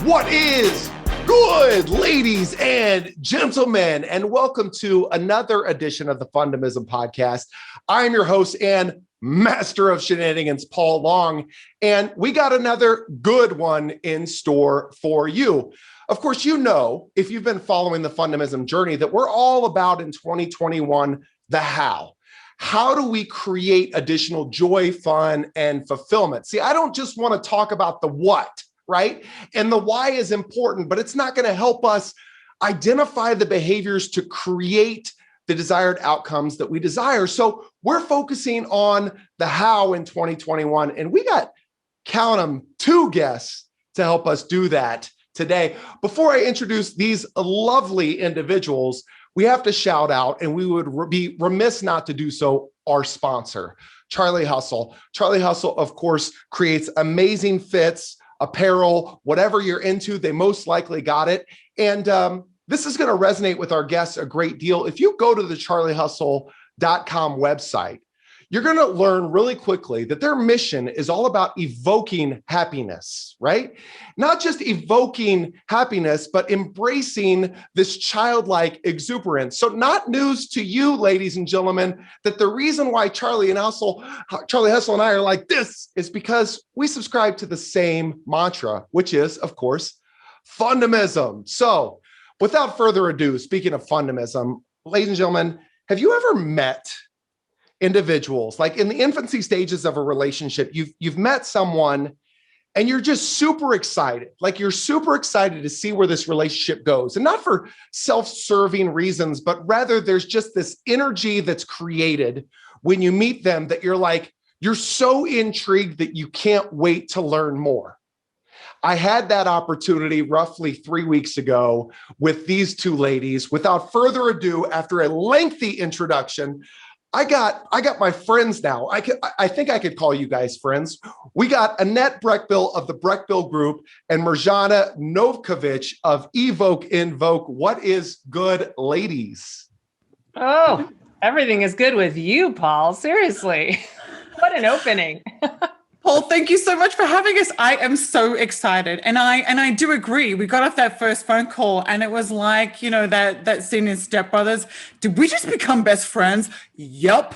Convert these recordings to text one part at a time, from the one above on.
What is good, ladies and gentlemen, and welcome to another edition of the Fundamism Podcast. I'm your host and master of shenanigans, Paul Long, and we got another good one in store for you. Of course, you know, if you've been following the Fundamism journey, that we're all about in 2021, the how. How do we create additional joy, fun, and fulfillment? See, I don't just want to talk about the what, right? And the why is important, but it's not going to help us identify the behaviors to create the desired outcomes that we desire. So we're focusing on the how in 2021. And we got, count them, 2 guests to help us do that today. Before I introduce these lovely individuals, we have to shout out, and we would be remiss not to do so, our sponsor, Charlie Hustle. Charlie Hustle, of course, creates amazing fits, apparel, whatever you're into, they most likely got it. And this is going to resonate with our guests a great deal. If you go to the charliehustle.com website, you're going to learn really quickly that their mission is all about evoking happiness, right? Not just evoking happiness, but embracing this childlike exuberance. So not news to you, ladies and gentlemen, that the reason why Charlie Hustle and I are like this is because we subscribe to the same mantra, which is, of course, Fundamism. So without further ado, speaking of Fundamism, ladies and gentlemen, have you ever met individuals, like in the infancy stages of a relationship, you've met someone and you're just super excited, like you're super excited to see where this relationship goes, and not for self-serving reasons, but rather there's just this energy that's created when you meet them that you're so intrigued that you can't wait to learn more. I had that opportunity roughly 3 weeks ago with these 2 ladies. Without further ado, after a lengthy introduction, I got my friends now. I think I could call you guys friends. We got Annette Brechbill of the Brechbill Group and Mirjana Novkovic of Evoke Invoke. What is good, ladies? Oh, everything is good with you, Paul. Seriously. What an opening. Paul, thank you so much for having us. I am so excited. And I do agree. We got off that first phone call and it was like, you know, that scene in Step Brothers. Did we just become best friends? Yup.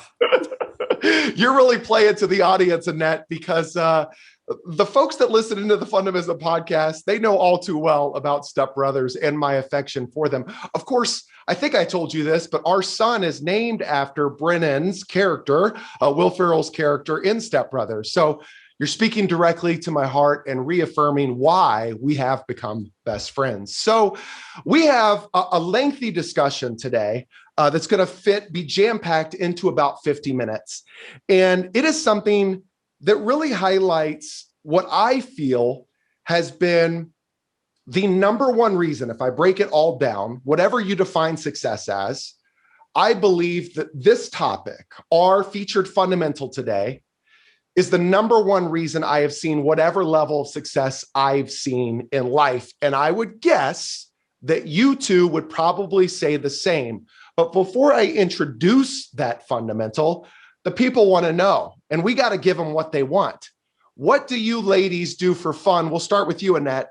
You're really playing to the audience, Annette, because the folks that listen into the Fundamism podcast, they know all too well about Step Brothers and my affection for them. Of course, I think I told you this, but our son is named after Brennan's character, Will Ferrell's character in Step Brothers. So you're speaking directly to my heart and reaffirming why we have become best friends. So we have a lengthy discussion today that's going to be jam-packed into about 50 minutes. And it is something that really highlights what I feel has been the number one reason, if I break it all down, whatever you define success as, I believe that this topic, our featured fundamental today, is the number one reason I have seen whatever level of success I've seen in life. And I would guess that you two would probably say the same. But before I introduce that fundamental, the people want to know, and we got to give them what they want. What do you ladies do for fun? We'll start with you, Annette.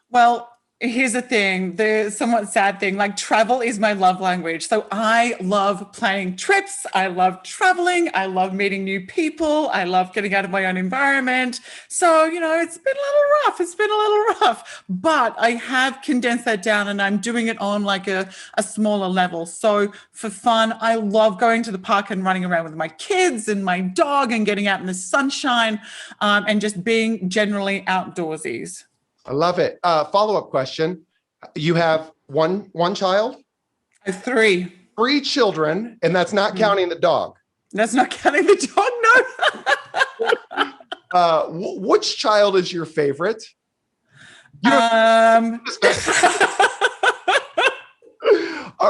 Well, here's the somewhat sad thing, like travel is my love language. So I love planning trips. I love traveling. I love meeting new people. I love getting out of my own environment. So, you know, it's been a little rough, but I have condensed that down and I'm doing it on like a smaller level. So for fun, I love going to the park and running around with my kids and my dog and getting out in the sunshine and just being generally outdoorsies. I love it. Follow-up question. You have one child? I have 3. 3 children, and that's not counting the dog. That's not counting the dog, no. Which child is your favorite? All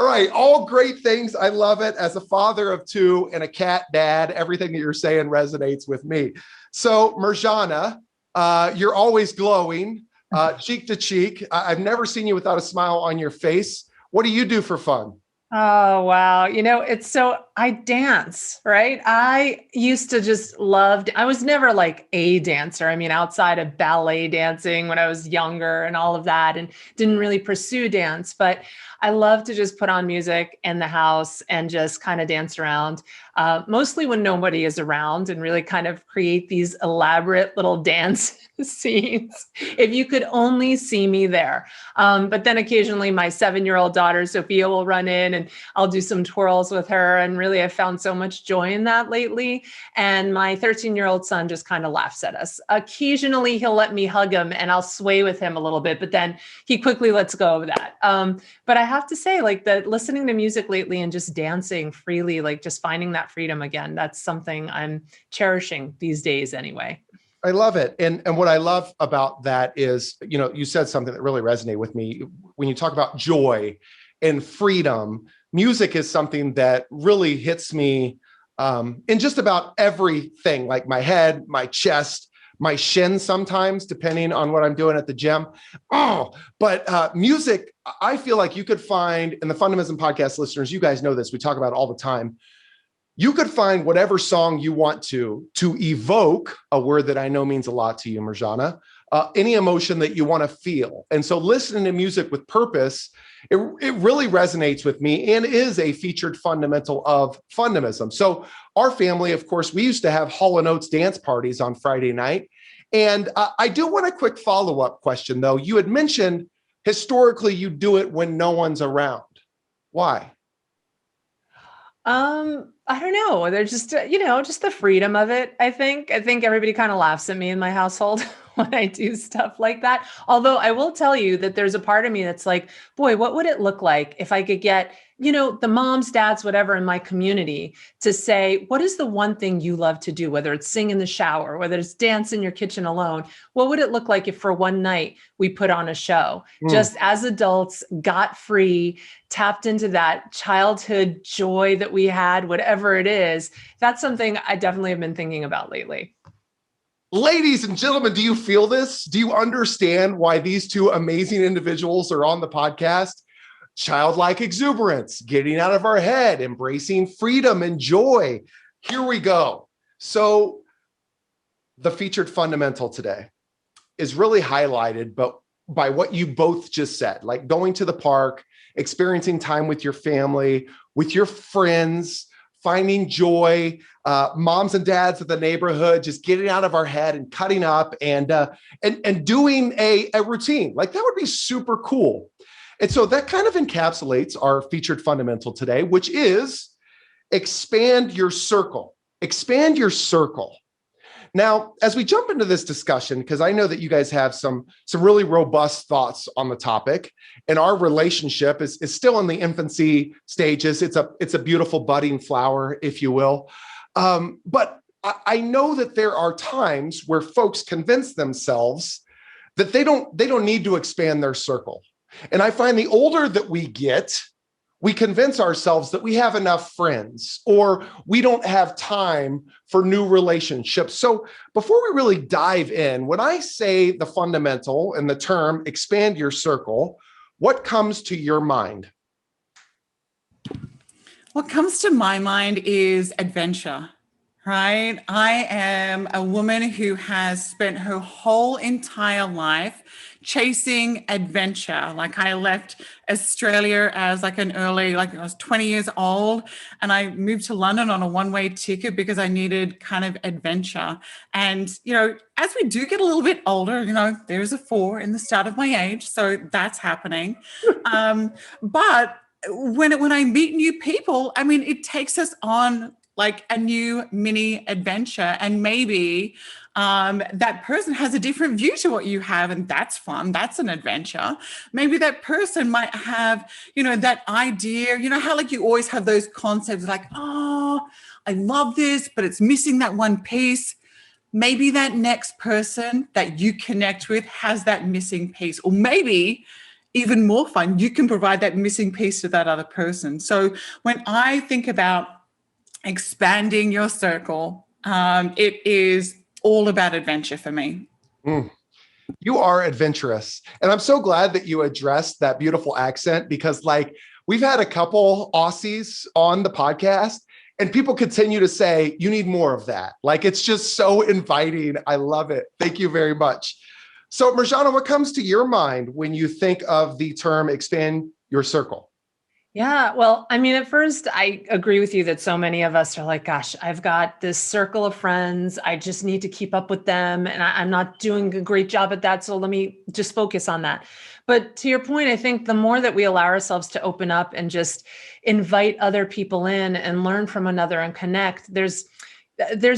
right. All great things. I love it. As a father of 2 and a cat dad, everything that you're saying resonates with me. So Mirjana, you're always glowing. Cheek to cheek. I've never seen you without a smile on your face. What do you do for fun? Oh, wow. I dance, right? I used to just I was never like a dancer. I mean, outside of ballet dancing when I was younger and all of that, and didn't really pursue dance, but I love to just put on music in the house and just kind of dance around, mostly when nobody is around, and really kind of create these elaborate little dance scenes. If you could only see me there. But then occasionally my 7-year-old daughter, Sophia, will run in and I'll do some twirls with her. And really, I've found so much joy in that lately. And my 13-year-old son just kind of laughs at us. Occasionally, he'll let me hug him and I'll sway with him a little bit, but then he quickly lets go of that. But I have to say, like, that listening to music lately and just dancing freely, like just finding that freedom again, that's something I'm cherishing these days anyway. I love it. And what I love about that is, you said something that really resonated with me. When you talk about joy and freedom, music is something that really hits me in just about everything, like my head, my chest, my shin sometimes, depending on what I'm doing at the gym. But music, I feel like you could find, in the Fundamism Podcast listeners, you guys know this, we talk about it all the time. You could find whatever song you want to evoke, a word that I know means a lot to you, Mirjana, any emotion that you want to feel. And so listening to music with purpose, it really resonates with me and is a featured fundamental of Fundamism. So our family, of course, we used to have Hall & Oates dance parties on Friday night. And I do want a quick follow-up question, though. You had mentioned historically you do it when no one's around. Why? I don't know. There's just, just the freedom of it. I think everybody kind of laughs at me in my household when I do stuff like that. Although I will tell you that there's a part of me that's like, boy, what would it look like if I could get, the moms, dads, whatever in my community to say, what is the one thing you love to do? Whether it's sing in the shower, whether it's dance in your kitchen alone, what would it look like if for one night we put on a show, just as adults, got free, tapped into that childhood joy that we had, whatever it is? That's something I definitely have been thinking about lately. Ladies and gentlemen, do you feel this? Do you understand why these two amazing individuals are on the podcast? Childlike exuberance, getting out of our head, embracing freedom and joy. Here we go. So the featured fundamental today is really highlighted, but by what you both just said, like going to the park, experiencing time with your family, with your friends, finding joy, moms and dads of the neighborhood, just getting out of our head and cutting up and doing a routine. Like that would be super cool. And so that kind of encapsulates our featured fundamental today, which is expand your circle. Expand your circle. Now, as we jump into this discussion, because I know that you guys have some really robust thoughts on the topic, and our relationship is still in the infancy stages. It's a beautiful budding flower, if you will. But I know that there are times where folks convince themselves that they don't need to expand their circle. And I find the older that we get, we convince ourselves that we have enough friends or we don't have time for new relationships. So before we really dive in, when I say the fundamental and the term expand your circle, what comes to your mind? What comes to my mind is adventure, right? I am a woman who has spent her whole entire life chasing adventure. Like I left Australia as I was 20 years old, and I moved to London on a one-way ticket because I needed kind of adventure. And, as we do get a little bit older, there's a 4 in the start of my age. So that's happening. But when I meet new people, I mean, it takes us on like a new mini adventure, and maybe that person has a different view to what you have, and that's fun. That's an adventure. Maybe that person might have, that idea, how like you always have those concepts like, oh, I love this, but it's missing that one piece. Maybe that next person that you connect with has that missing piece, or maybe even more fun, you can provide that missing piece to that other person. So when I think about expanding your circle, it is all about adventure for me. You are adventurous. And I'm so glad that you addressed that beautiful accent, because like we've had a couple Aussies on the podcast, and people continue to say, you need more of that. Like, it's just so inviting. I love it. Thank you very much. So Mirjana, what comes to your mind when you think of the term expand your circle? Yeah, well, I mean, at first, I agree with you that so many of us are like, gosh, I've got this circle of friends. I just need to keep up with them. And I'm not doing a great job at that. So let me just focus on that. But to your point, I think the more that we allow ourselves to open up and just invite other people in and learn from another and connect, there's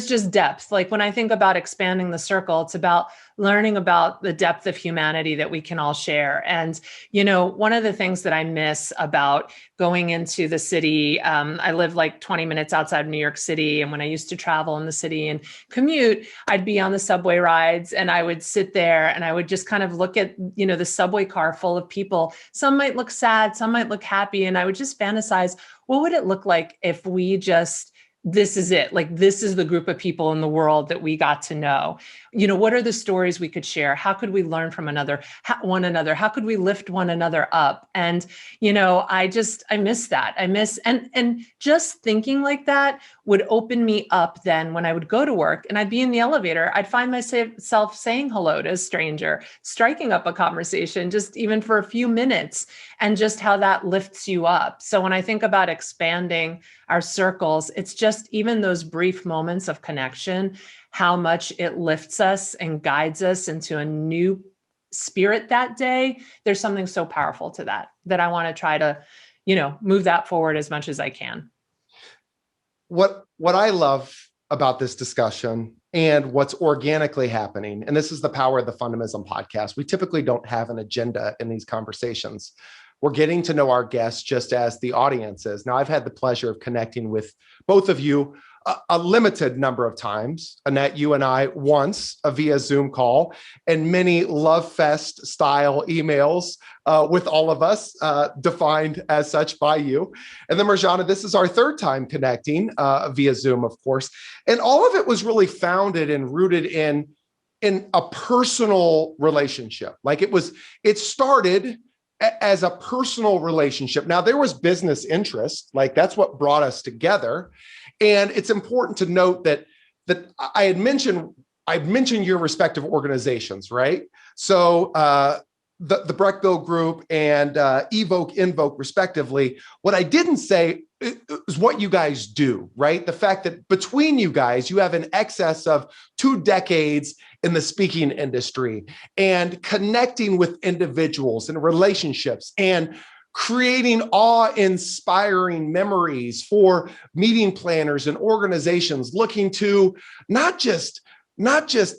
just depth. Like when I think about expanding the circle, it's about learning about the depth of humanity that we can all share. And, one of the things that I miss about going into the city, I live like 20 minutes outside of New York City. And when I used to travel in the city and commute, I'd be on the subway rides and I would sit there and I would just kind of look at, the subway car full of people. Some might look sad, some might look happy. And I would just fantasize, what would it look like if we just this is it. Like, this is the group of people in the world that we got to know. What are the stories we could share? How could we learn from one another? How could we lift one another up? And, I miss that. And just thinking like that would open me up then when I would go to work and I'd be in the elevator, I'd find myself saying hello to a stranger, striking up a conversation, just even for a few minutes, and just how that lifts you up. So when I think about expanding our circles, it's just even those brief moments of connection, how much it lifts us and guides us into a new spirit that day. There's something so powerful to that I want to try to, move that forward as much as I can. What I love about this discussion and what's organically happening, and this is the power of the Fundamism podcast, we typically don't have an agenda in these conversations. We're getting to know our guests just as the audience is. Now, I've had the pleasure of connecting with both of you a limited number of times. Annette, you and I once via Zoom call, and many love fest style emails with all of us defined as such by you. And then Mirjana, this is our third time connecting via Zoom, of course. And all of it was really founded and rooted in a personal relationship. Like it started as a personal relationship. Now, there was business interest, like that's what brought us together. And it's important to note that I mentioned your respective organizations, right? So the Brechbill group and Evoke, Invoke, respectively. What I didn't say is what you guys do, right? The fact that between you guys, you have an excess of 2 decades in the speaking industry and connecting with individuals and relationships and creating awe-inspiring memories for meeting planners and organizations looking to not just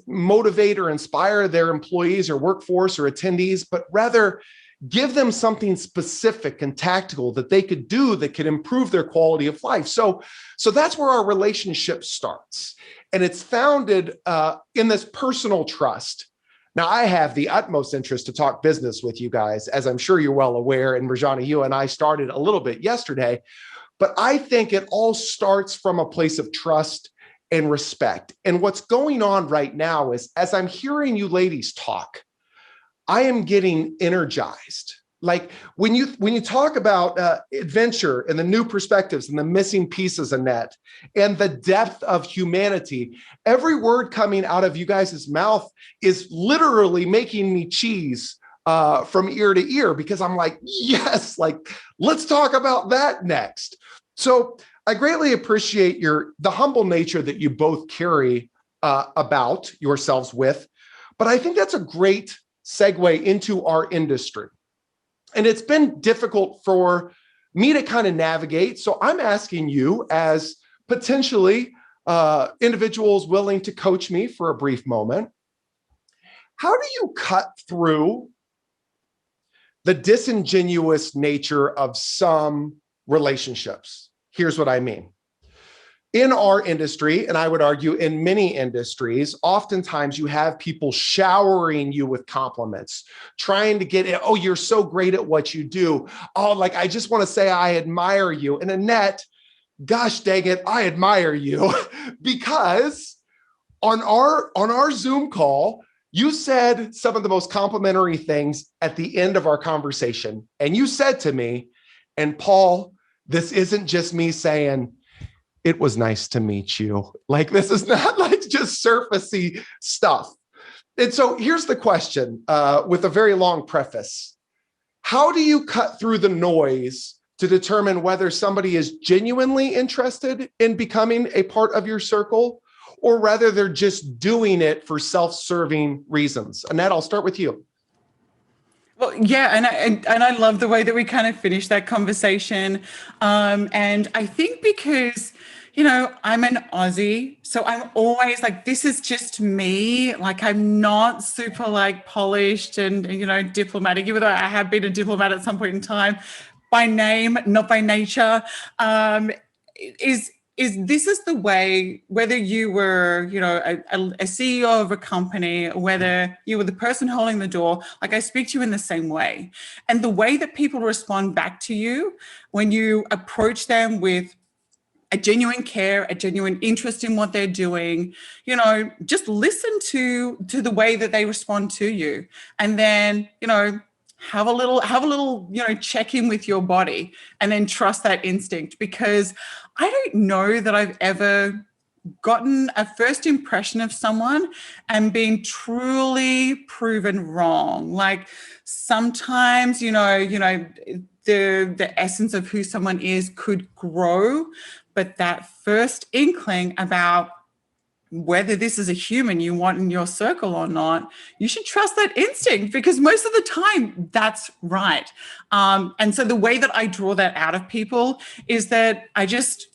motivate or inspire their employees or workforce or attendees, but rather give them something specific and tactical that they could do that could improve their quality of life. So that's where our relationship starts. And it's founded in this personal trust. Now, I have the utmost interest to talk business with you guys, as I'm sure you're well aware. And Mirjana, you and I started a little bit yesterday, but I think it all starts from a place of trust and respect. And what's going on right now is, as I'm hearing you ladies talk, I am getting energized. Like when you talk about adventure and the new perspectives and the missing pieces, Annette, and the depth of humanity, every word coming out of you guys' mouth is literally making me cheese from ear to ear, because I'm like, yes, like let's talk about that next. So I greatly appreciate the humble nature that you both carry about yourselves with, but I think that's a great segue into our industry. And it's been difficult for me to kind of navigate. So I'm asking you, as potentially individuals willing to coach me for a brief moment, how do you cut through the disingenuous nature of some relationships? Here's what I mean. In our industry, and I would argue in many industries, oftentimes you have people showering you with compliments, trying to get it. Oh, you're so great at what you do. Oh, like, I just want to say I admire you. And Annette, gosh dang it, I admire you because on our Zoom call, you said some of the most complimentary things at the end of our conversation. And you said to me, And Paul, this isn't just me saying, it was nice to meet you. Like, this is not like just surfacey stuff. And so here's the question with a very long preface. How do you cut through the noise to determine whether somebody is genuinely interested in becoming a part of your circle, or rather they're just doing it for self-serving reasons? Annette, I'll start with you. Well, yeah, and I love the way that we kind of finished that conversation. And I think because, I'm an Aussie, so I'm always like, this is just me. Like, I'm not super like polished and, diplomatic, even though I have been a diplomat at some point in time, by name, not by nature. This is the way, whether you were, a CEO of a company, whether you were the person holding the door, like, I speak to you in the same way. And the way that people respond back to you when you approach them with a genuine care, a genuine interest in what they're doing, just listen to the way that they respond to you. And then, have a little, check in with your body, and then trust that instinct, because I don't know that I've ever gotten a first impression of someone and been truly proven wrong. Like, sometimes, the essence of who someone is could grow, but that first inkling about whether this is a human you want in your circle or not, you should trust that instinct, because most of the time that's right. And so the way that I draw that out of people is that I just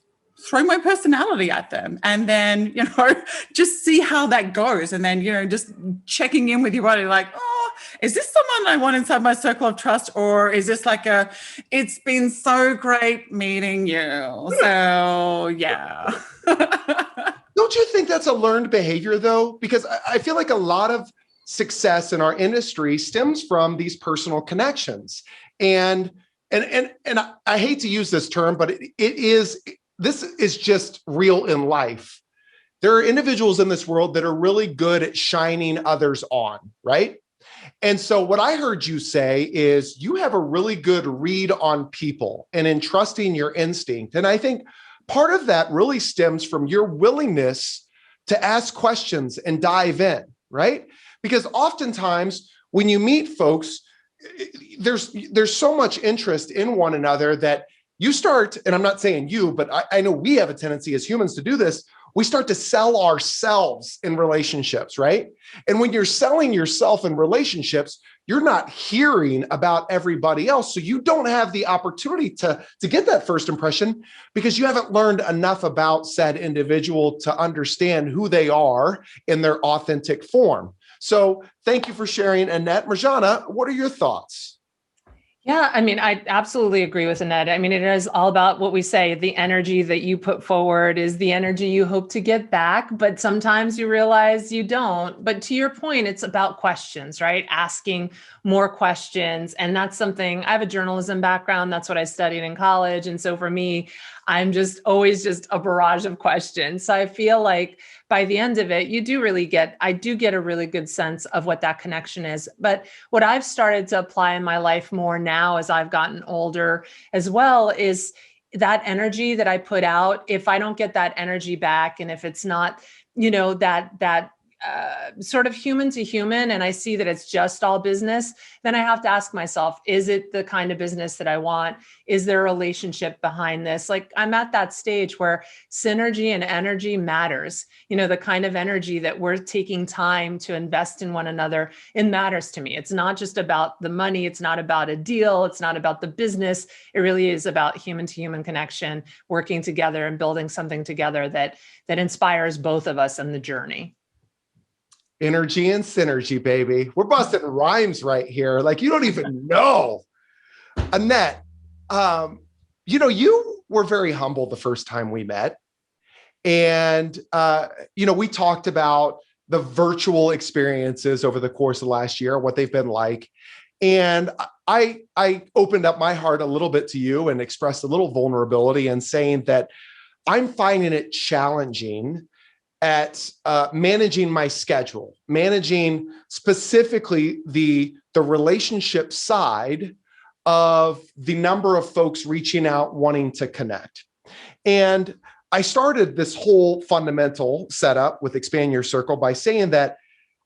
throw my personality at them, and then, just see how that goes. And then, just checking in with your body, like, oh, is this someone I want inside my circle of trust? Or is this like it's been so great meeting you. So yeah. Don't you think that's a learned behavior, though? Because I feel like a lot of success in our industry stems from these personal connections. And I hate to use this term, but this is just real in life. There are individuals in this world that are really good at shining others on, right? And so what I heard you say is you have a really good read on people and in trusting your instinct. And I think part of that really stems from your willingness to ask questions and dive in, right? Because oftentimes when you meet folks, there's so much interest in one another that you start, and I'm not saying you, but I know we have a tendency as humans to do this. We start to sell ourselves in relationships, right? And when you're selling yourself in relationships, you're not hearing about everybody else. So you don't have the opportunity to get that first impression, because you haven't learned enough about said individual to understand who they are in their authentic form. So thank you for sharing, Annette. Mirjana, what are your thoughts? Yeah, I mean, I absolutely agree with Annette. I mean, it is all about what we say. The energy that you put forward is the energy you hope to get back, but sometimes you realize you don't. But to your point, it's about questions, right? Asking more questions. And that's something, I have a journalism background. That's what I studied in college. And so for me, I'm just always just a barrage of questions. So I feel like by the end of it, I do get a really good sense of what that connection is. But what I've started to apply in my life more now as I've gotten older as well is that energy that I put out. If I don't get that energy back, and if it's not, that sort of human to human, and I see that it's just all business, then I have to ask myself, is it the kind of business that I want? Is there a relationship behind this? Like, I'm at that stage where synergy and energy matters. The kind of energy that we're taking time to invest in one another, it matters to me. It's not just about the money. It's not about a deal. It's not about the business. It really is about human to human connection, working together and building something together that inspires both of us in the journey. Energy and synergy, baby. We're busting rhymes right here. Like, you don't even know. Annette, you were very humble the first time we met. And, we talked about the virtual experiences over the course of last year, what they've been like. And I opened up my heart a little bit to you and expressed a little vulnerability and saying that I'm finding it challenging at managing my schedule, managing specifically the relationship side of the number of folks reaching out, wanting to connect. And I started this whole fundamental setup with Expand Your Circle by saying that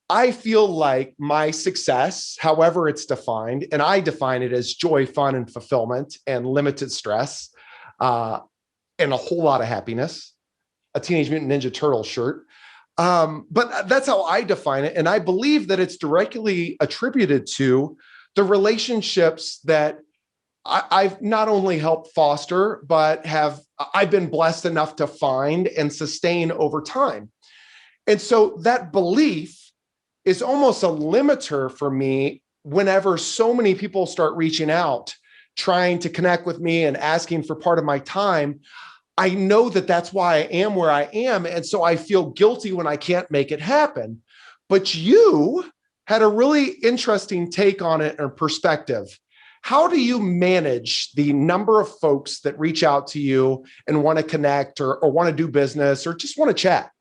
I feel like my success, however it's defined, and I define it as joy, fun, and fulfillment, and limited stress, and a whole lot of happiness, a Teenage Mutant Ninja Turtle shirt. But that's how I define it. And I believe that it's directly attributed to the relationships that I've not only helped foster, but I've been blessed enough to find and sustain over time. And so that belief is almost a limiter for me whenever so many people start reaching out, trying to connect with me and asking for part of my time. I know that that's why I am where I am. And so I feel guilty when I can't make it happen. But you had a really interesting take on it and perspective. How do you manage the number of folks that reach out to you and want to connect or want to do business or just want to chat?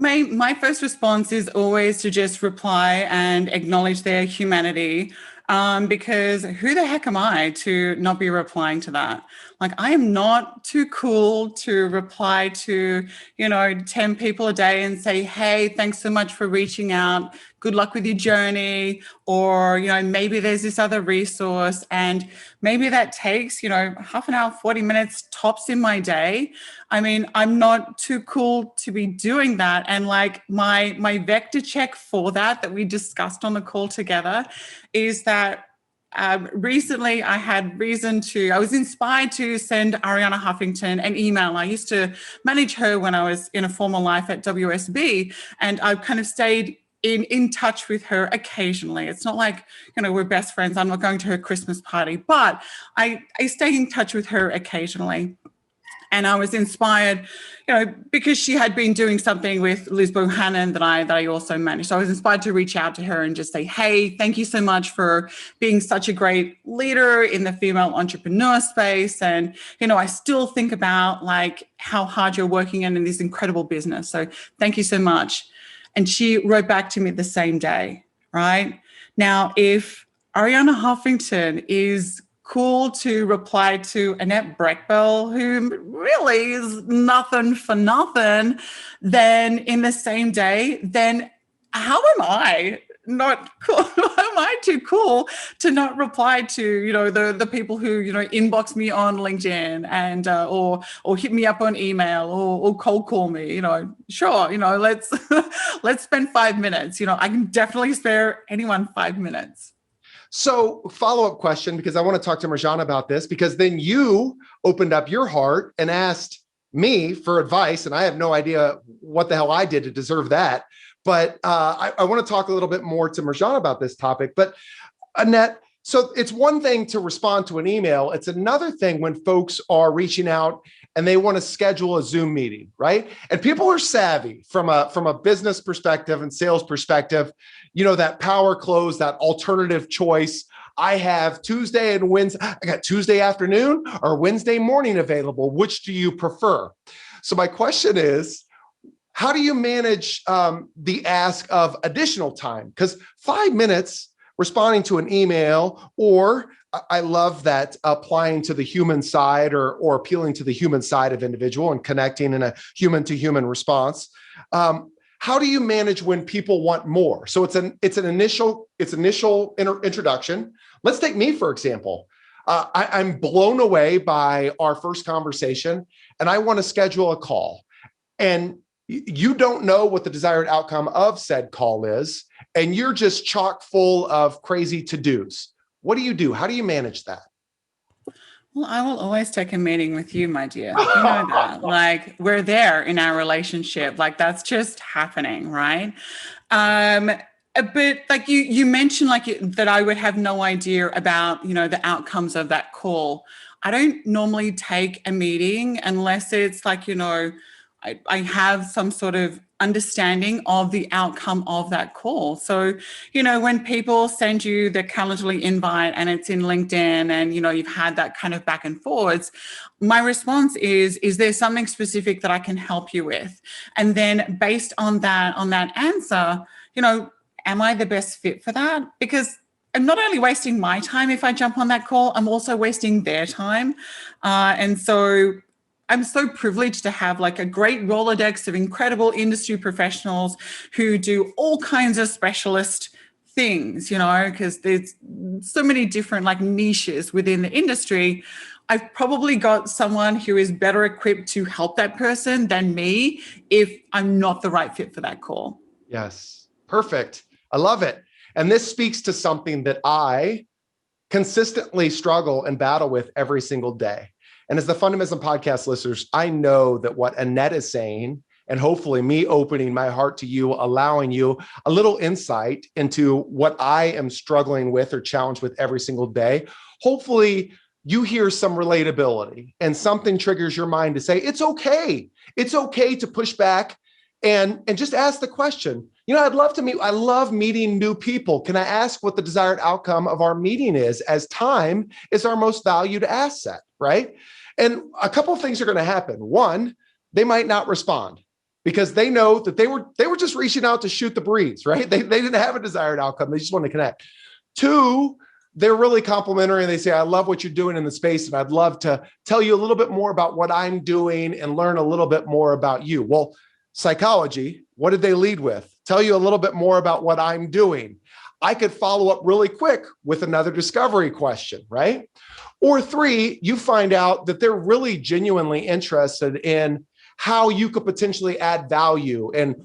My first response is always to just reply and acknowledge their humanity, because who the heck am I to not be replying to that? Like, I am not too cool to reply to, 10 people a day and say, hey, thanks so much for reaching out. Good luck with your journey. Or, maybe there's this other resource, and maybe that takes, half an hour, 40 minutes tops in my day. I mean, I'm not too cool to be doing that. And like my vector check for that we discussed on the call together is that recently I was inspired to send Arianna Huffington an email. I used to manage her when I was in a former life at WSB, and I've kind of stayed in touch with her occasionally. It's not like, we're best friends. I'm not going to her Christmas party, but I stay in touch with her occasionally. And I was inspired, because she had been doing something with Liz Bohannon that I also managed. So I was inspired to reach out to her and just say, hey, thank you so much for being such a great leader in the female entrepreneur space. And, I still think about like how hard you're working in this incredible business. So thank you so much. And she wrote back to me the same day, right? Now, if Arianna Huffington is cool to reply to Annette Brechbill, who really is nothing for nothing, then in the same day, then how am I not cool? How am I too cool to not reply to, the people who, inbox me on LinkedIn and or hit me up on email or cold call me, sure, let's let's spend 5 minutes. I can definitely spare anyone 5 minutes. So follow-up question, because I want to talk to Mirjana about this, because then you opened up your heart and asked me for advice, and I have no idea what the hell I did to deserve that. But I want to talk a little bit more to Mirjana about this topic. But Annette, so it's one thing to respond to an email. It's another thing when folks are reaching out and they want to schedule a Zoom meeting, right? And people are savvy from a business perspective and sales perspective. That power close, that alternative choice. I have Tuesday and Wednesday. I got Tuesday afternoon or Wednesday morning available. Which do you prefer? So my question is, how do you manage the ask of additional time? Because 5 minutes responding to an email, or I love that applying to the human side or appealing to the human side of individual and connecting in a human to human response. How do you manage when people want more? So it's an initial introduction. Let's take me, for example. I'm blown away by our first conversation, and I want to schedule a call. And you don't know what the desired outcome of said call is, and you're just chock full of crazy to-dos. What do you do? How do you manage that? Well, I will always take a meeting with you, my dear. You know that. Like, we're there in our relationship. Like, that's just happening, right? But like you mentioned, that I would have no idea about, the outcomes of that call. I don't normally take a meeting unless it's like, I have some sort of understanding of the outcome of that call. So, when people send you the Calendly invite and it's in LinkedIn and, you've had that kind of back and forwards, my response is there something specific that I can help you with? And then based on that answer, am I the best fit for that? Because I'm not only wasting my time if I jump on that call, I'm also wasting their time. And so I'm so privileged to have like a great Rolodex of incredible industry professionals who do all kinds of specialist things, you know, because there's so many different like niches within the industry. I've probably got someone who is better equipped to help that person than me if I'm not the right fit for that call. Yes, perfect. I love it. And this speaks to something that I consistently struggle and battle with every single day. And as the Fundamism Podcast listeners, I know that what Annette is saying, and hopefully me opening my heart to you, allowing you a little insight into what I am struggling with or challenged with every single day, hopefully you hear some relatability and something triggers your mind to say, it's okay. It's okay to push back and just ask the question. You know, I love meeting new people. Can I ask what the desired outcome of our meeting is, as time is our most valued asset, right? And a couple of things are going to happen. One, they might not respond because they know that they were just reaching out to shoot the breeze, right? They didn't have a desired outcome. They just want to connect. Two, they're really complimentary and they say, I love what you're doing in the space and I'd love to tell you a little bit more about what I'm doing and learn a little bit more about you. Well, psychology, what did they lead with? Tell you a little bit more about what I'm doing. I could follow up really quick with another discovery question, right? Or three, you find out that they're really genuinely interested in how you could potentially add value and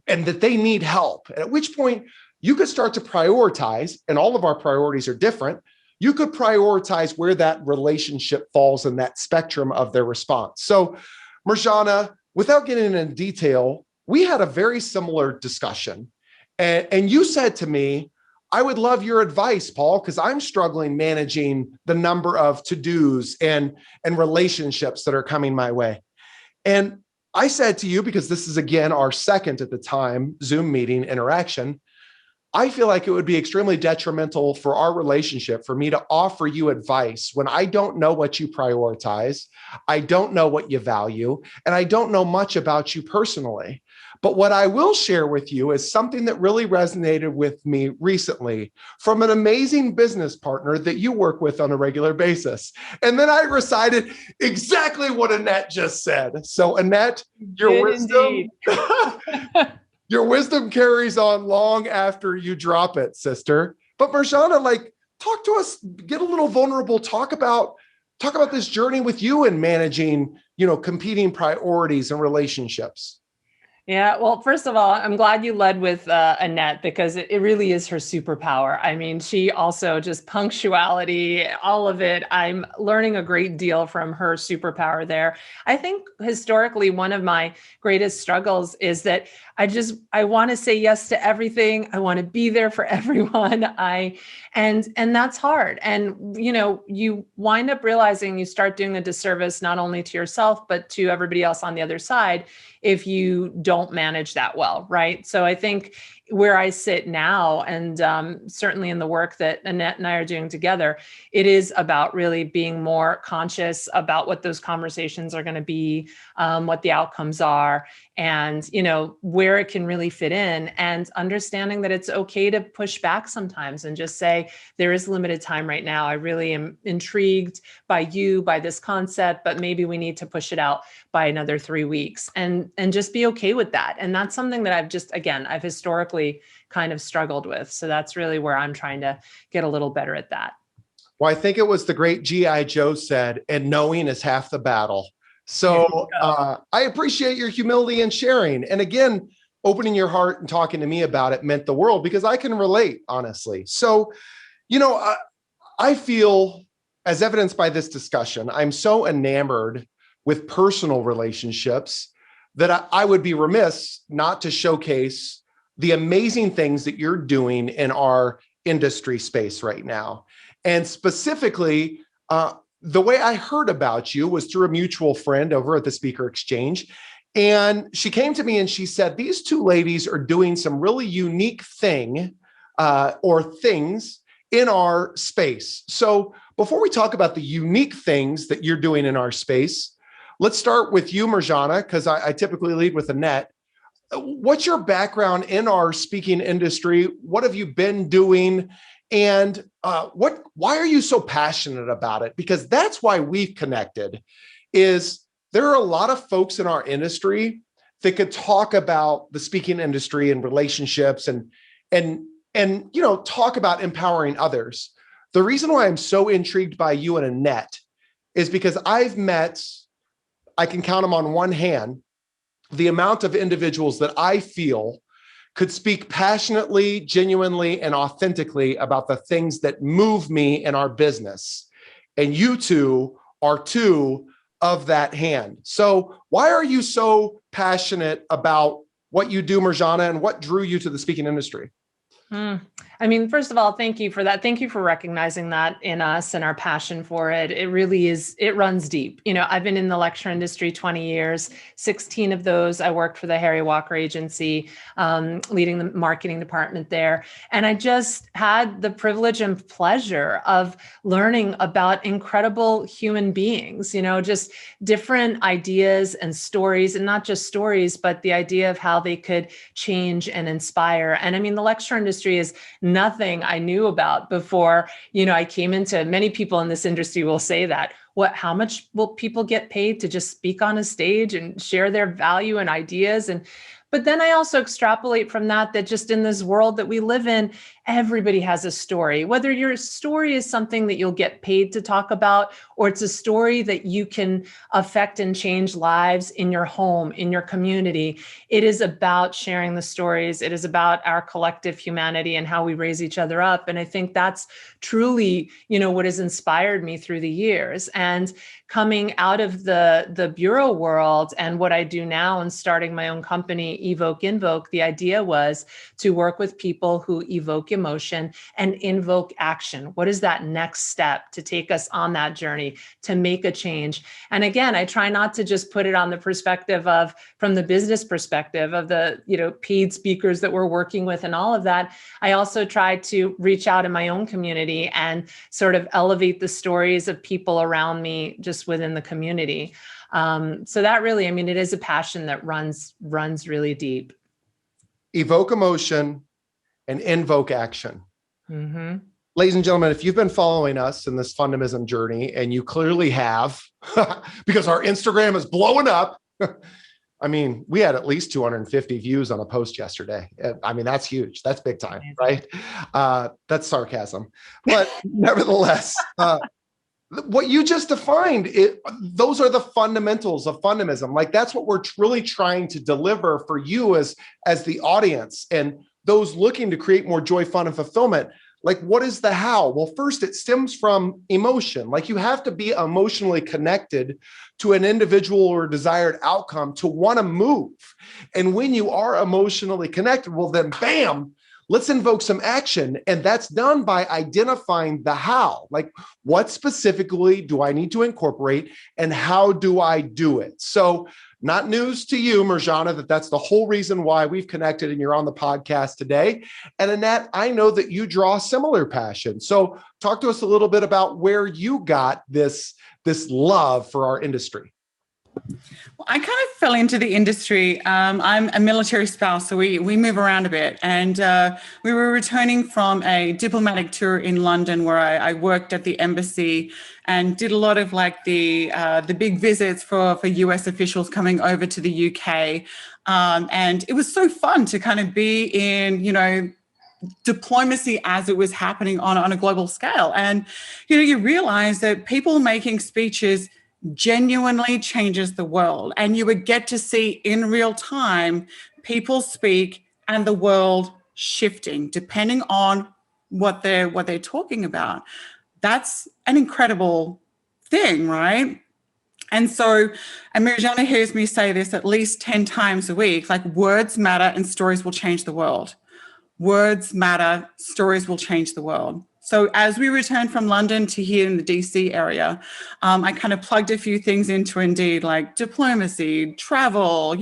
that they need help. At which point you could start to prioritize, and all of our priorities are different. You could prioritize where that relationship falls in that spectrum of their response. So, Mirjana, without getting into detail, we had a very similar discussion. And you said to me, I would love your advice, Paul, because I'm struggling managing the number of to-dos and relationships that are coming my way. And I said to you, because this is, again, our second at the time Zoom meeting interaction, I feel like it would be extremely detrimental for our relationship for me to offer you advice when I don't know what you prioritize, I don't know what you value, and I don't know much about you personally. But what I will share with you is something that really resonated with me recently from an amazing business partner that you work with on a regular basis. And then I recited exactly what Annette just said. So Annette, your wisdom, your wisdom carries on long after you drop it, sister. But Mirjana, like, talk to us, get a little vulnerable, talk about this journey with you in managing, competing priorities and relationships. Yeah, well, first of all, I'm glad you led with Annette because it really is her superpower. I mean, she also just punctuality, all of it. I'm learning a great deal from her superpower there. I think historically, one of my greatest struggles is that I want to say yes to everything. I want to be there for everyone. And that's hard. And, you wind up realizing you start doing a disservice, not only to yourself, but to everybody else on the other side, if you don't manage that well, right? So I think where I sit now, and certainly in the work that Annette and I are doing together, it is about really being more conscious about what those conversations are going to be, what the outcomes are, and where it can really fit in, and understanding that it's okay to push back sometimes and just say, there is limited time right now. I really am intrigued by this concept, but maybe we need to push it out by another 3 weeks, and just be okay with that. And that's something that I've historically kind of struggled with. So that's really where I'm trying to get a little better at that. Well, I think it was the great G.I. Joe said, and knowing is half the battle. So I appreciate your humility and sharing. And again, opening your heart and talking to me about it meant the world because I can relate, honestly. So, I feel, as evidenced by this discussion, I'm so enamored with personal relationships that I would be remiss not to showcase the amazing things that you're doing in our industry space right now. And specifically, the way I heard about you was through a mutual friend over at the Speaker Exchange. And she came to me and she said, these two ladies are doing some really unique things in our space. So before we talk about the unique things that you're doing in our space, let's start with you, Mirjana, because I typically lead with Annette. What's your background in our speaking industry? What have you been doing? And why are you so passionate about it? Because that's why we've connected. Is there are a lot of folks in our industry that could talk about the speaking industry and relationships and talk about empowering others. The reason why I'm so intrigued by you and Annette is because I've met, I can count them on one hand, the amount of individuals that I feel could speak passionately, genuinely, and authentically about the things that move me in our business. And you two are two of that hand. So why are you so passionate about what you do, Mirjana, and what drew you to the speaking industry? I mean, first of all, thank you for that. Thank you for recognizing that in us and our passion for it. It really is, it runs deep. I've been in the lecture industry 20 years, 16 of those I worked for the Harry Walker Agency, leading the marketing department there. And I just had the privilege and pleasure of learning about incredible human beings, just different ideas and stories, and not just stories, but the idea of how they could change and inspire. And I mean, the lecture industry is nothing I knew about before, I came into. Many people in this industry will say that. How much will people get paid to just speak on a stage and share their value and ideas? But then I also extrapolate from that just in this world that we live in, everybody has a story. Whether your story is something that you'll get paid to talk about, or it's a story that you can affect and change lives in your home, in your community, it is about sharing the stories. It is about our collective humanity and how we raise each other up. And I think that's truly, what has inspired me through the years. And coming out of the bureau world and what I do now and starting my own company, Evoke Invoke, the idea was to work with people who evoke emotion and invoke action. What is that next step to take us on that journey to make a change? And again, I try not to just put it on the perspective of, from the business perspective of the, paid speakers that we're working with and all of that. I also try to reach out in my own community and sort of elevate the stories of people around me just within the community. So that really, it is a passion that runs really deep. Evoke emotion and invoke action. Mm-hmm. Ladies and gentlemen, if you've been following us in this Fundamism journey, and you clearly have, because our Instagram is blowing up. We had at least 250 views on a post yesterday. That's huge. That's big time, right? That's sarcasm. But nevertheless, what you just defined, those are the fundamentals of Fundamism. That's what we're really trying to deliver for you as the audience and those looking to create more joy, fun, and fulfillment. What is the how? Well, first, it stems from emotion. You have to be emotionally connected to an individual or desired outcome to want to move. And when you are emotionally connected, well, then bam, let's invoke some action. And that's done by identifying the how. What specifically do I need to incorporate and how do I do it? So not news to you, Mirjana, that's the whole reason why we've connected and you're on the podcast today. And Annette, I know that you draw similar passion. So talk to us a little bit about where you got this love for our industry. Well, I kind of fell into the industry. I'm a military spouse, so we move around a bit. And we were returning from a diplomatic tour in London where I worked at the embassy and did a lot of the big visits for US officials coming over to the UK. And it was so fun to kind of be in, diplomacy as it was happening on a global scale. And, you realize that people making speeches genuinely changes the world. And you would get to see in real time people speak and the world shifting depending on what they're talking about. That's an incredible thing, right? And so, and Mirjana hears me say this at least 10 times a week, words matter and stories will change the world. Words matter, stories will change the world. So as we returned from London to here in the DC area, I kind of plugged a few things into Indeed, like diplomacy, travel,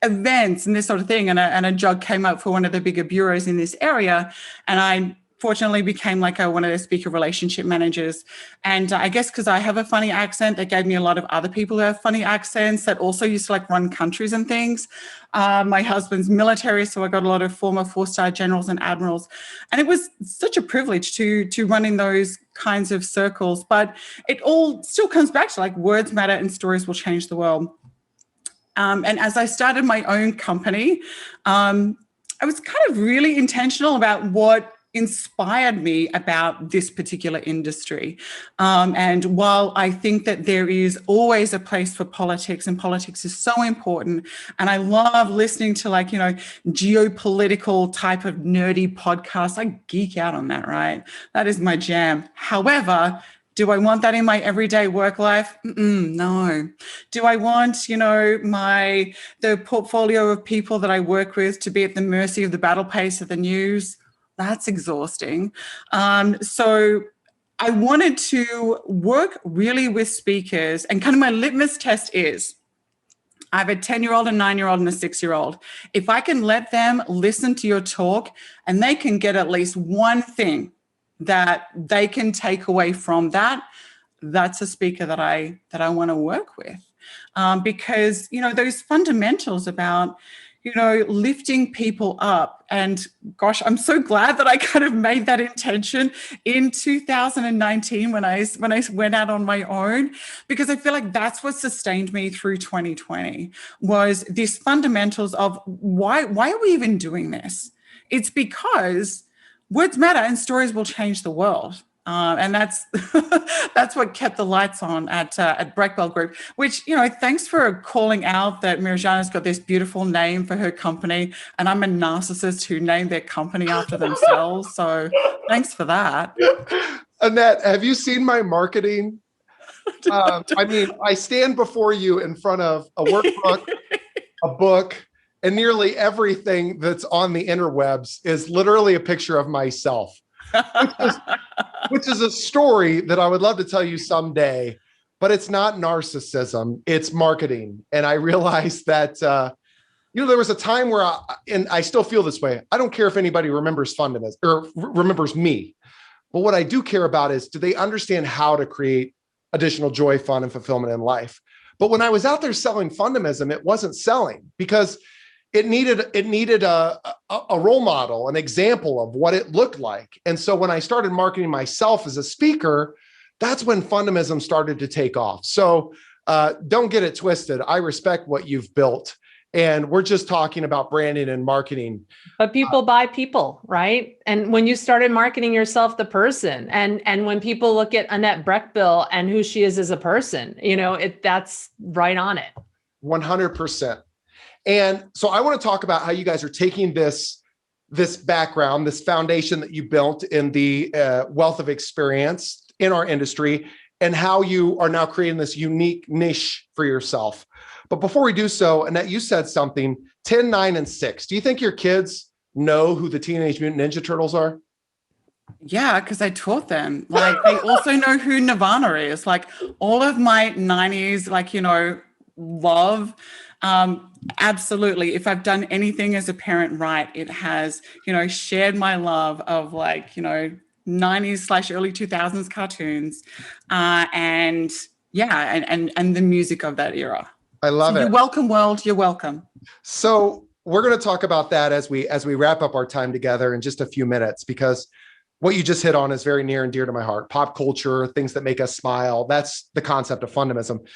events and this sort of thing. And a job came up for one of the bigger bureaus in this area. And fortunately became like one of the speaker relationship managers. And I guess because I have a funny accent, that gave me a lot of other people who have funny accents that also used to like run countries and things. My husband's military, so I got a lot of former 4-star generals and admirals. And it was such a privilege to run in those kinds of circles. But it all still comes back to like words matter and stories will change the world. And as I started my own company, I was kind of really intentional about what inspired me about this particular industry. And while I think that there is always a place for politics, and politics is so important, and I love listening to like, geopolitical type of nerdy podcasts. I geek out on that, right? That is my jam. However, do I want that in my everyday work life? No. Do I want, the portfolio of people that I work with to be at the mercy of the battle pace of the news? That's exhausting. So I wanted to work really with speakers, and kind of my litmus test is I have a 10-year-old, a 9-year-old, and a 6-year-old. If I can let them listen to your talk and they can get at least one thing that they can take away from that, that's a speaker that I want to work with. Because, those fundamentals about, lifting people up. And gosh, I'm so glad that I kind of made that intention in 2019 when I went out on my own, because I feel like that's what sustained me through 2020 was these fundamentals of why are we even doing this? It's because words matter and stories will change the world. And that's that's what kept the lights on at Brechbill Group, which, thanks for calling out that Mirjana's got this beautiful name for her company, and I'm a narcissist who named their company after themselves. So thanks for that. Annette, have you seen my marketing? I stand before you in front of a workbook, a book, and nearly everything that's on the interwebs is literally a picture of myself. Which is a story that I would love to tell you someday, but it's not narcissism, it's marketing. And I realized that, there was a time where and I still feel this way. I don't care if anybody remembers Fundamism or remembers me, but what I do care about is, do they understand how to create additional joy, fun, and fulfillment in life? But when I was out there selling Fundamism, it wasn't selling because it needed a role model, an example of what it looked like. And so when I started marketing myself as a speaker, that's when Fundamism started to take off. So don't get it twisted. I respect what you've built. And we're just talking about branding and marketing. But people buy people, right? And when you started marketing yourself, the person, and when people look at Annette Brechbill and who she is as a person, that's right on it. 100%. And so I want to talk about how you guys are taking this background, this foundation that you built in the wealth of experience in our industry, and how you are now creating this unique niche for yourself. But before we do so, Annette, you said something, 10, 9, and 6. Do you think your kids know who the Teenage Mutant Ninja Turtles are? Yeah, because I taught them. Like, they also know who Nirvana is. Like, all of my 90s, love. Absolutely. If I've done anything as a parent right, it has, shared my love of 90s/early 2000s cartoons, and the music of that era. I love it. You're welcome, world. You're welcome. So we're going to talk about that as we wrap up our time together in just a few minutes, because what you just hit on is very near and dear to my heart. Pop culture, things that make us smile. That's the concept of Fundamism.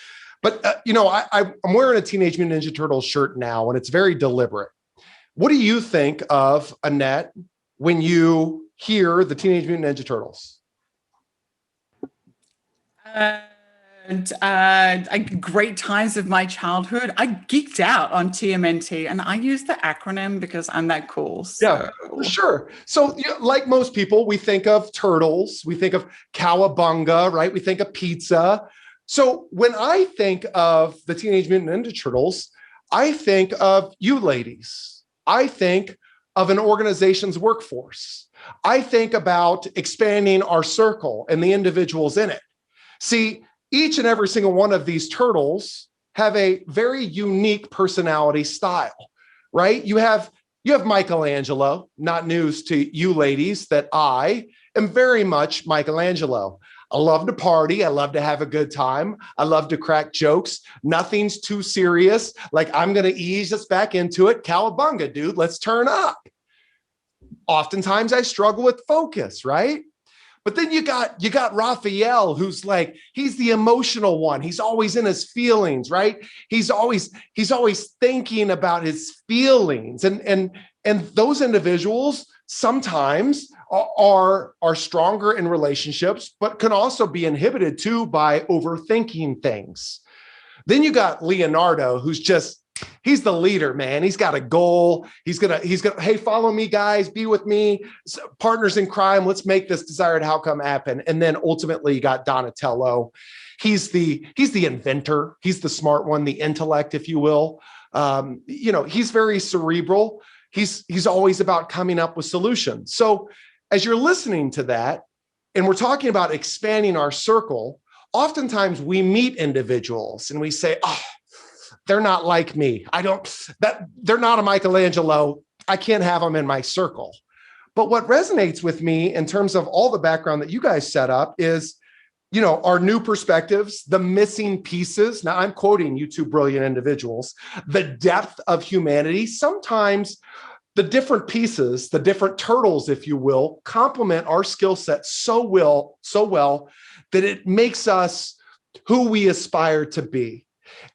But, I'm wearing a Teenage Mutant Ninja Turtles shirt now, and it's very deliberate. What do you think of, Annette, when you hear the Teenage Mutant Ninja Turtles? Great times of my childhood. I geeked out on TMNT, and I use the acronym because I'm that cool. So. Yeah, for sure. So like most people, we think of turtles, we think of cowabunga, right? We think of pizza. So when I think of the Teenage Mutant Ninja Turtles, I think of you ladies. I think of an organization's workforce. I think about expanding our circle and the individuals in it. See, each and every single one of these turtles have a very unique personality style, right? You have You have Michelangelo, not news to you ladies that I am very much Michelangelo. I love to party. I love to have a good time. I love to crack jokes. Nothing's too serious. Like, I'm going to ease us back into it. Cowabunga, dude. Let's turn up. Oftentimes I struggle with focus, right? But then you got Raphael, who's like, he's the emotional one. He's always in his feelings, right? He's always thinking about his feelings. And those individuals sometimes are stronger in relationships, but can also be inhibited too by overthinking things. Then you got Leonardo, who's he's the leader, man. He's got a goal. He's gonna, hey, follow me, guys, be with me, partners in crime. Let's make this desired outcome happen. And then ultimately you got Donatello. He's the inventor. He's the smart one, the intellect, if you will. He's very cerebral. He's always about coming up with solutions. So as you're listening to that, and we're talking about expanding our circle, oftentimes we meet individuals and we say, oh, they're not like me. They're not a Michelangelo. I can't have them in my circle. But what resonates with me in terms of all the background that you guys set up is, our new perspectives, the missing pieces. Now I'm quoting you two brilliant individuals, the depth of humanity. Sometimes the different pieces, the different turtles, if you will, complement our skill set so well that it makes us who we aspire to be.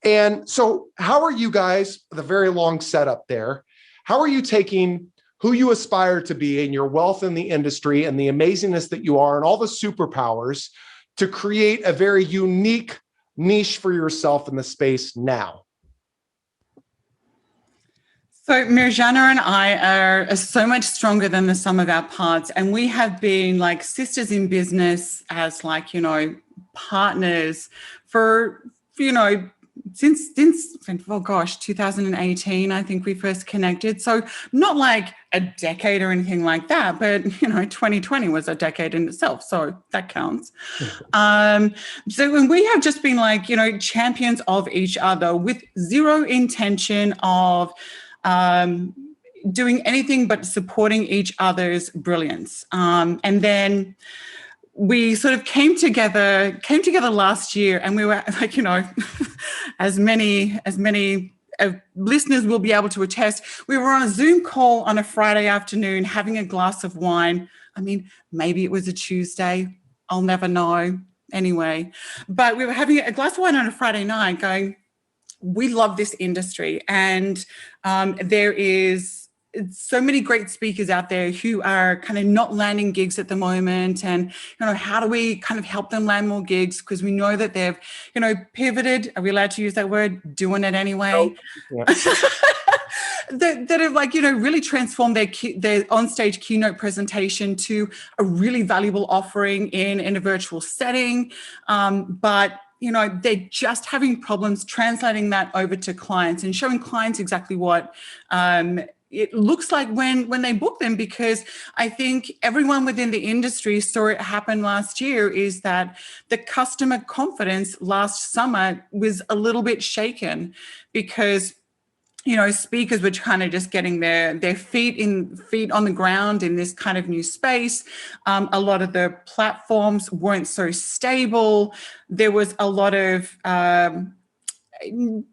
And so how are you guys, the very long setup there, how are you taking who you aspire to be and your wealth in the industry and the amazingness that you are and all the superpowers to create a very unique niche for yourself in the space now? So Mirjana and I are so much stronger than the sum of our parts. And we have been like sisters in business as partners for, since 2018, I think we first connected. So not like a decade or anything like that, but 2020 was a decade in itself, so that counts. So when we have just been champions of each other with zero intention of doing anything but supporting each other's brilliance, and then we sort of came together last year, and we were as many listeners will be able to attest, we were on a Zoom call on a Friday afternoon having a glass of wine. I mean, maybe it was a Tuesday. I'll never know. Anyway, but we were having a glass of wine on a Friday night going, we love this industry, and there is so many great speakers out there who are kind of not landing gigs at the moment, and how do we kind of help them land more gigs, because we know that they've pivoted, are we allowed to use that word, doing it anyway? Oh, yeah. that have really transformed their onstage keynote presentation to a really valuable offering in a virtual setting, but they're just having problems translating that over to clients and showing clients exactly what it looks like when they book them, because I think everyone within the industry saw it happen last year, is that the customer confidence last summer was a little bit shaken because speakers were kind of just getting their feet on the ground in this kind of new space. A lot of the platforms weren't so stable. There was a lot of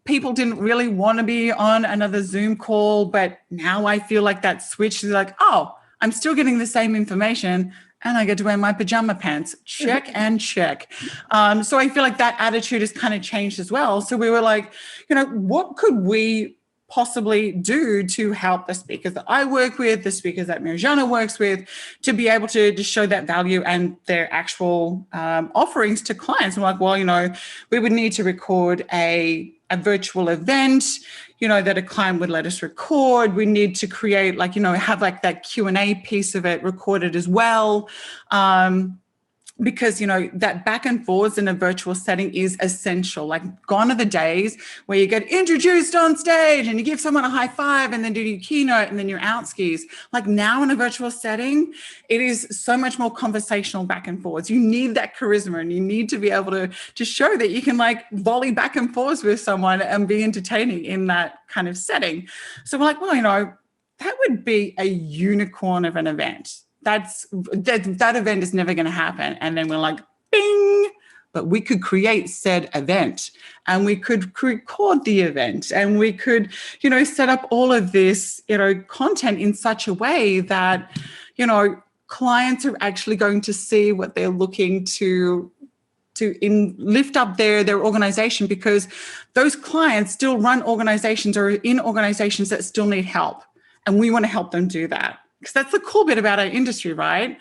people didn't really want to be on another Zoom call, but now I feel like that switch is like, oh, I'm still getting the same information and I get to wear my pajama pants. Check and check. So I feel like that attitude has kind of changed as well. So we were like, what could we possibly do to help the speakers that I work with, the speakers that Mirjana works with, to be able to just show that value and their actual offerings to clients? I'm like, well, we would need to record a virtual event, that a client would let us record. We need to create have that Q&A piece of it recorded as well. Because, that back and forwards in a virtual setting is essential. Like, gone are the days where you get introduced on stage and you give someone a high five and then do your keynote and then you're out skis. Like, now in a virtual setting, it is so much more conversational back and forwards. You need that charisma and you need to be able to show that you can volley back and forwards with someone and be entertaining in that kind of setting. So we're like, well, that would be a unicorn of an event. That event is never going to happen. And then we're like, bing, but we could create said event, and we could record the event, and we could, set up all of this, content in such a way that, clients are actually going to see what they're looking to lift up their organization, because those clients still run organizations or are in organizations that still need help. And we want to help them do that, because that's the cool bit about our industry, right?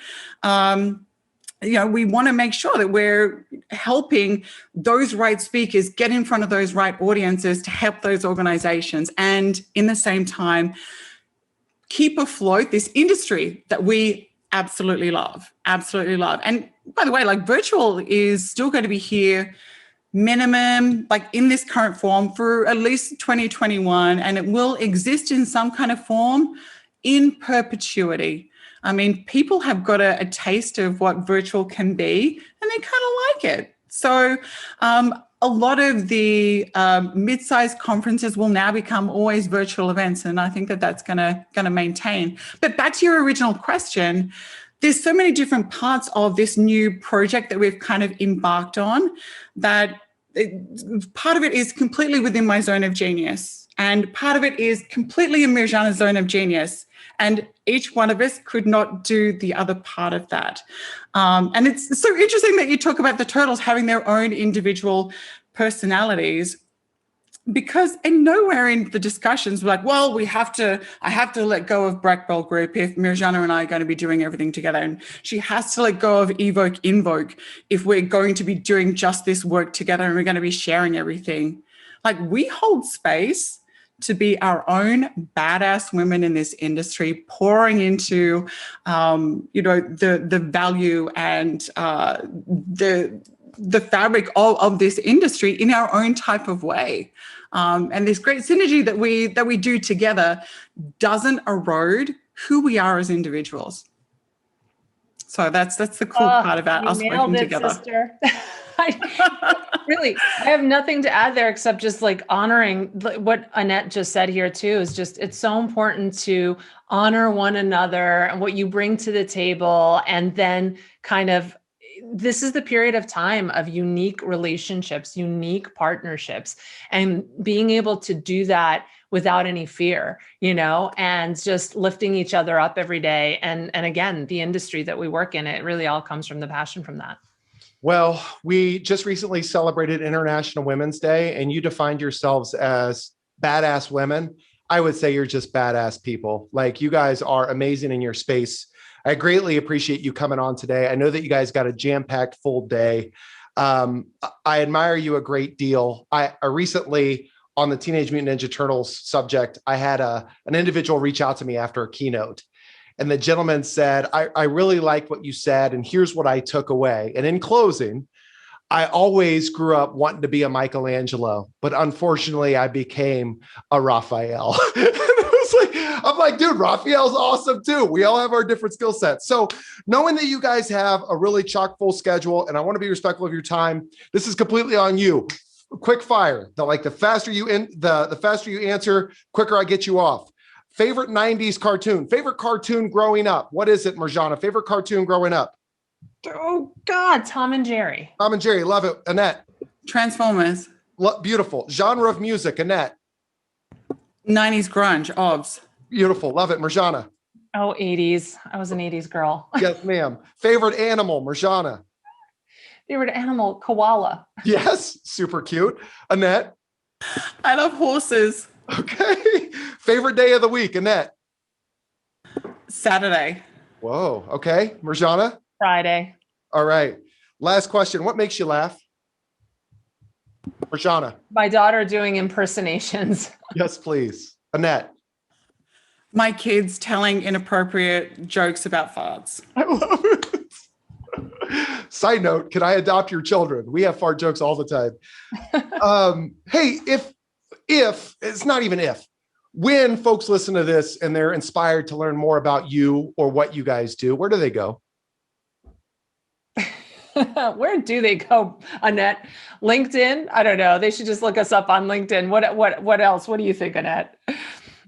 We want to make sure that we're helping those right speakers get in front of those right audiences to help those organizations, and in the same time, keep afloat this industry that we absolutely love. And by the way, like, virtual is still going to be here minimum, like in this current form, for at least 2021, and it will exist in some kind of form in perpetuity. I mean, people have got a taste of what virtual can be, and they kind of like it. So a lot of the mid-sized conferences will now become always virtual events, and I think that that's going to maintain. But back to your original question, there's so many different parts of this new project that we've kind of embarked on that part of it is completely within my zone of genius, and part of it is completely in Mirjana's zone of genius. And each one of us could not do the other part of that. And it's so interesting that you talk about the turtles having their own individual personalities, because in nowhere in the discussions we're like, well, I have to let go of Brechbill Group if Mirjana and I are going to be doing everything together. And she has to let go of Evoke Invoke if we're going to be doing just this work together and we're going to be sharing everything. Like, we hold space to be our own badass women in this industry, pouring into, the value and the fabric of this industry in our own type of way. And this great synergy that we do together doesn't erode who we are as individuals. So that's the cool part about us working together. Sister. I have nothing to add there except just like honoring what Annette just said here too. Is just, it's so important to honor one another and what you bring to the table. And then kind of, this is the period of time of unique relationships, unique partnerships, and being able to do that without any fear, and just lifting each other up every day. And again, the industry that we work in, it really all comes from the passion from that. Well, we just recently celebrated International Women's Day, and you defined yourselves as badass women. I would say you're just badass people. Like, you guys are amazing in your space. I greatly appreciate you coming on today. I know that you guys got a jam-packed full day. I admire you a great deal. I recently, on the Teenage Mutant Ninja Turtles subject, I had an individual reach out to me after a keynote. And the gentleman said, I really liked what you said, and here's what I took away. And in closing, I always grew up wanting to be a Michelangelo, but unfortunately I became a Raphael. I'm like, dude, Raphael's awesome too. We all have our different skill sets. So knowing that you guys have a really chock full schedule, and I want to be respectful of your time, this is completely on you. Quick fire. The faster you answer, quicker I get you off. Favorite 90s cartoon, favorite cartoon growing up. What is it, Mirjana? Favorite cartoon growing up? Oh God, Tom and Jerry. Tom and Jerry, love it. Annette? Transformers. Beautiful. Genre of music, Annette? 90s grunge, OBS. Beautiful, love it. Mirjana? Oh, 80s. I was an 80s girl. Yes, ma'am. Favorite animal, Mirjana? Favorite animal, koala. Yes, super cute. Annette? I love horses. Okay. Favorite day of the week, Annette? Saturday. Whoa. Okay. Mirjana? Friday. All right. Last question. What makes you laugh? Mirjana? My daughter doing impersonations. Yes, please. Annette? My kids telling inappropriate jokes about farts. I love it. Side note, can I adopt your children? We have fart jokes all the time. Hey, if it's not even if, when folks listen to this and they're inspired to learn more about you or what you guys do, where do they go? Where do they go, Annette? LinkedIn? I don't know. They should just look us up on LinkedIn. What else? What do you think, Annette?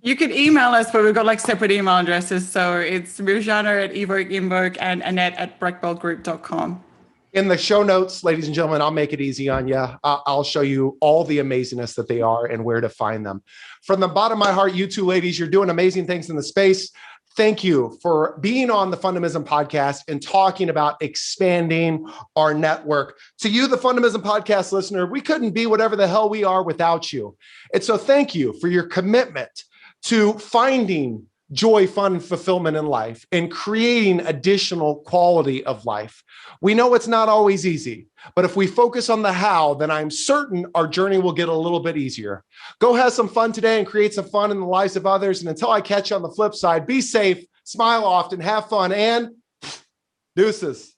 You can email us, but we've got like separate email addresses. So it's Mirjana at Evoke and Annette at brechbillgroup.com. In the show notes, ladies and gentlemen, I'll make it easy on you. I'll show you all the amazingness that they are and where to find them. From the bottom of my heart, you two ladies, you're doing amazing things in the space. Thank you for being on the Fundamism Podcast and talking about expanding our network. To you, the Fundamism Podcast listener, we couldn't be whatever the hell we are without you. And so thank you for your commitment to finding joy, fun, and fulfillment in life and creating additional quality of life. We know it's not always easy, but if we focus on the how, then I'm certain our journey will get a little bit easier. Go have some fun today and create some fun in the lives of others. And until I catch you on the flip side, be safe, smile often, have fun, and deuces.